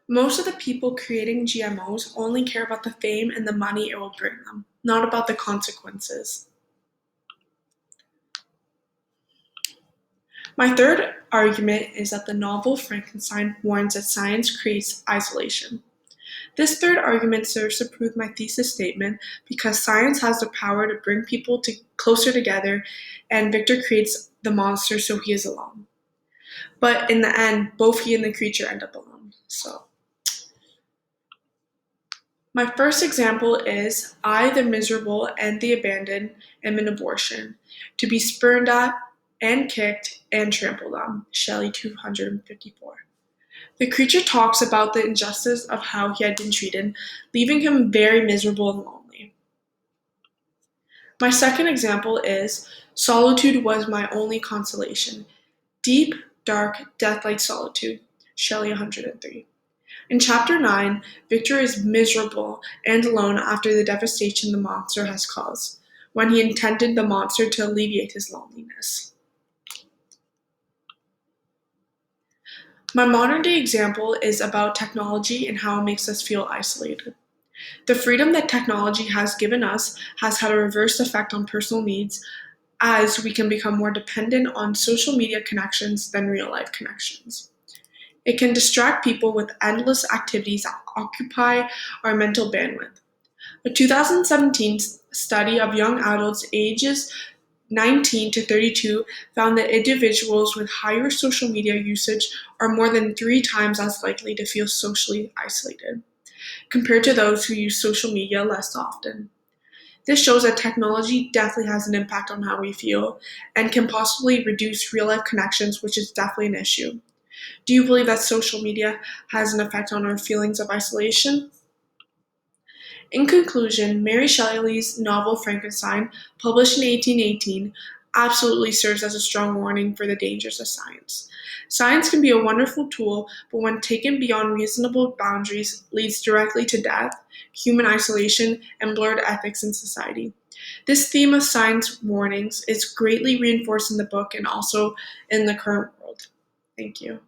Most of the people creating GMOs only care about the fame and the money it will bring them, not about the consequences. My third argument is that the novel Frankenstein warns that science creates isolation. This third argument serves to prove my thesis statement because science has the power to bring people closer together, and Victor creates the monster so he is alone. But in the end, both he and the creature end up alone. So, my first example is I, the miserable, and the abandoned, am an abortion, to be spurned at, and kicked, and trampled on. Shelley 254. The creature talks about the injustice of how he had been treated, leaving him very miserable and lonely. My second example is solitude was my only consolation. Deep, dark, death-like solitude. Shelley 103. In chapter 9, Victor is miserable and alone after the devastation the monster has caused, when he intended the monster to alleviate his loneliness. My modern-day example is about technology and how it makes us feel isolated. The freedom that technology has given us has had a reverse effect on personal needs, as we can become more dependent on social media connections than real-life connections. It can distract people with endless activities that occupy our mental bandwidth. A 2017 study of young adults ages 19 to 32 found that individuals with higher social media usage are more than 3 times as likely to feel socially isolated, compared to those who use social media less often. This shows that technology definitely has an impact on how we feel and can possibly reduce real-life connections, which is definitely an issue. Do you believe that social media has an effect on our feelings of isolation? In conclusion, Mary Shelley's novel Frankenstein, published in 1818, absolutely serves as a strong warning for the dangers of science. Science can be a wonderful tool, but when taken beyond reasonable boundaries, leads directly to death, human isolation, and blurred ethics in society. This theme of science warnings is greatly reinforced in the book and also in the current world. Thank you.